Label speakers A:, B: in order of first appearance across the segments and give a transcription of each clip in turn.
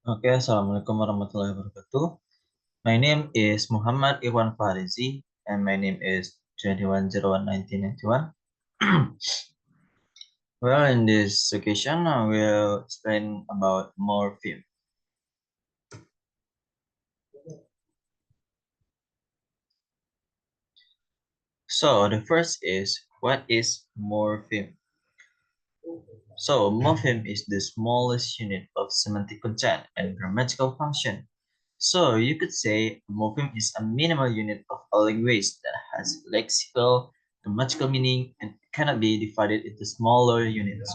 A: Oke, Assalamualaikum warahmatullahi wabarakatuh. My name is Muhammad Ikhwan Fachrezi, and my name is 2101-1991. Well, in this occasion, I will explain about morpheme. So, the first is, what is morpheme? So, morpheme is the smallest unit of semantic content and grammatical function. So you could say a morpheme is a minimal unit of a language that has lexical, grammatical meaning, and cannot be divided into smaller units.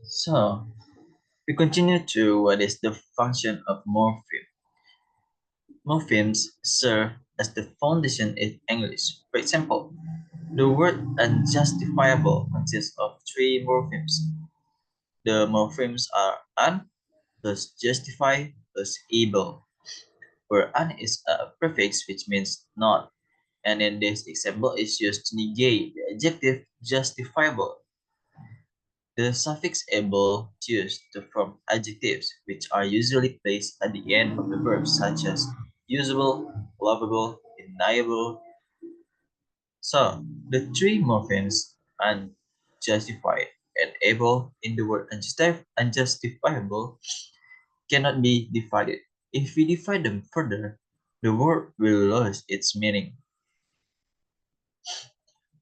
A: So we continue to what is the function of morpheme. Morphemes serve as the foundation in English. For example, the word unjustifiable consists of three morphemes. The morphemes are un plus justify plus able, where un is a prefix which means not, and in this example is used to negate the adjective justifiable. The suffix able is used to form adjectives which are usually placed at the end of the verb, such as usable, lovable, deniable. So the three morphemes unjustified and able in the word unjustifiable cannot be divided. If we divide them further, the word will lose its meaning.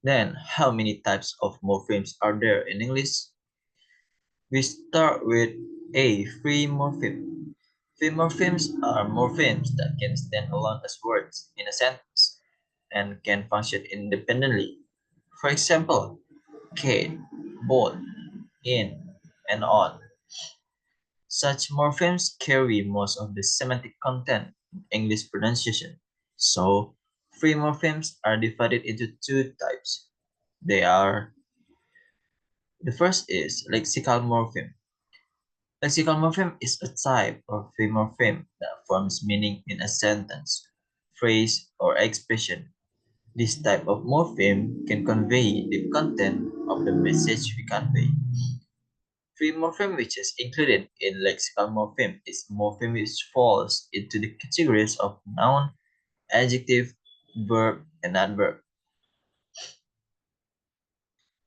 A: Then, how many types of morphemes are there in English? We start with A. Free morpheme. Free morphemes are morphemes that can stand alone as words in a sentence and can function independently. For example, Kate, both, in, and on. Such morphemes carry most of the semantic content in English pronunciation. So, free morphemes are divided into two types. They are, the first is lexical morpheme. Lexical morpheme is a type of free morpheme that forms meaning in a sentence, phrase, or expression. This type of morpheme can convey the content of the message we convey. Free morpheme which is included in lexical morpheme is morpheme which falls into the categories of noun, adjective, verb, and adverb.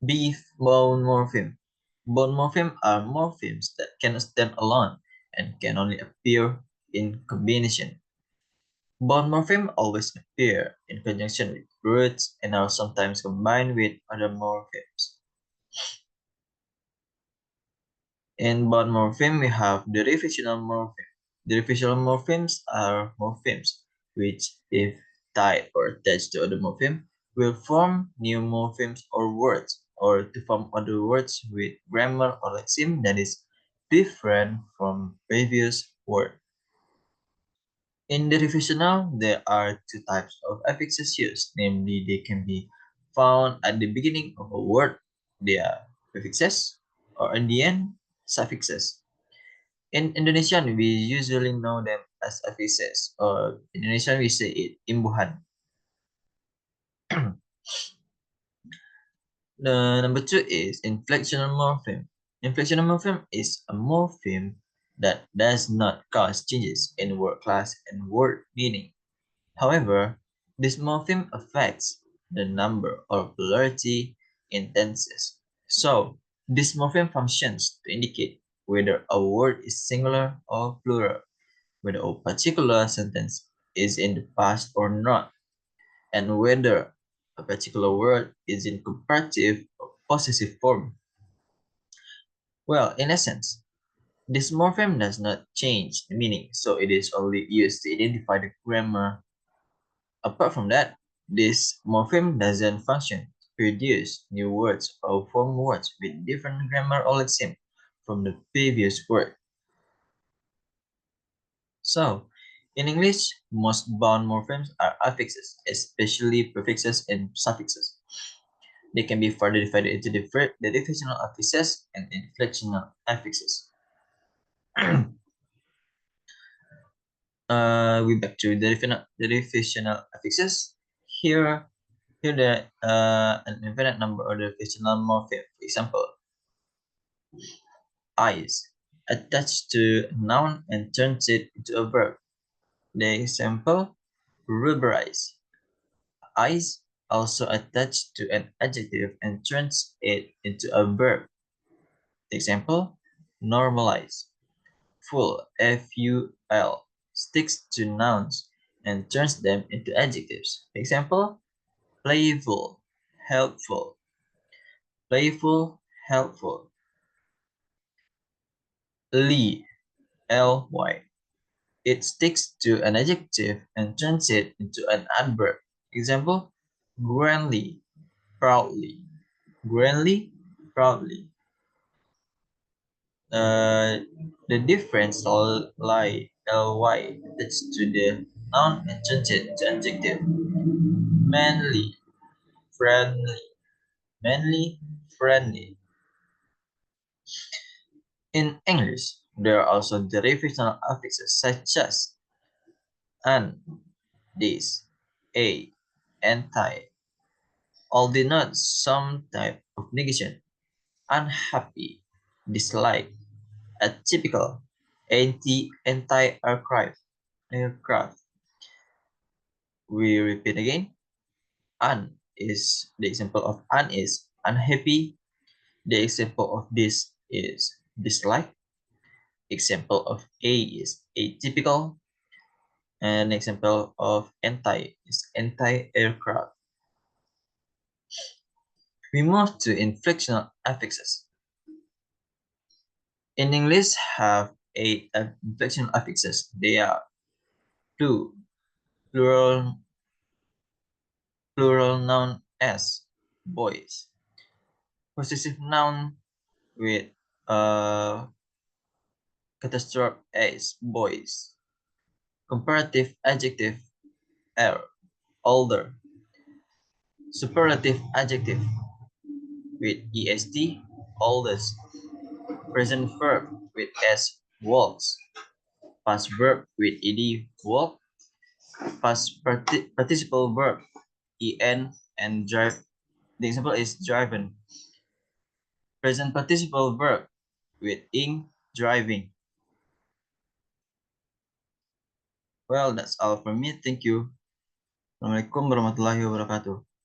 A: B. Bone morpheme. Bone morpheme are morphemes that cannot stand alone and can only appear in combination. Bone morphemes always appear in conjunction with roots and are sometimes combined with other morphemes. In bone morpheme, we have derivational morpheme. Derivational morphemes are morphemes which, if tied or attached to other morpheme, will form new morphemes or words, or to form other words with grammar or lexeme that is different from previous word. In derivational, there are two types of affixes used, namely they can be found at the beginning of a word, they are prefixes, or in the end, suffixes. In Indonesian, we usually know them as affixes, or in Indonesian we say it imbuhan. The number two is inflectional morpheme. Inflectional morpheme is a morpheme that does not cause changes in word class and word meaning. However, this morpheme affects the number or plurality in tenses. So, this morpheme functions to indicate whether a word is singular or plural, whether a particular sentence is in the past or not, and whether a particular word is in comparative or possessive form. Well, in essence, this morpheme does not change the meaning, so it is only used to identify the grammar. Apart from that, this morpheme doesn't function to produce new words or form words with different grammar or lexeme from the previous word. So, in English, most bound morphemes are affixes, especially prefixes and suffixes. They can be further divided into the derivational affixes and inflectional affixes. We back to derivational affixes. Here the an infinite number of derivational morphemes. For example, eyes. attached to a noun and turns it into a verb. The example, rubberize. Ice also attached to an adjective and turns it into a verb. The example, normalize. Full, F-U-L, sticks to nouns and turns them into adjectives. The example, playful, helpful. Playful, helpful. Ly, L-Y. It sticks to an adjective and turns it into an adverb. Example, grandly, proudly. Grandly, proudly. The difference lie ly attached to the noun and turns it into adjective. Manly, friendly. Manly, friendly. In English, there are also derivational affixes such as an, this, a, anti, all denote some type of negation. Unhappy, dislike, atypical, anti-aircraft. We repeat again. An is the example of an is unhappy. The example of this is dislike. Example of A is atypical. An example of anti is anti-aircraft. We move to inflectional affixes. In English, have eight inflectional affixes. They are plu, plural, plural noun as, boys. Possessive noun with catastrophe as, boys. Comparative adjective er, older. Superlative adjective with est, oldest. Present verb with s, walks. Past verb with ed, walk. Past participle verb en and drive. The example is driven. Present participle verb with ing, driving. Well, that's all from me. Thank you. Assalamualaikum warahmatullahi wabarakatuh.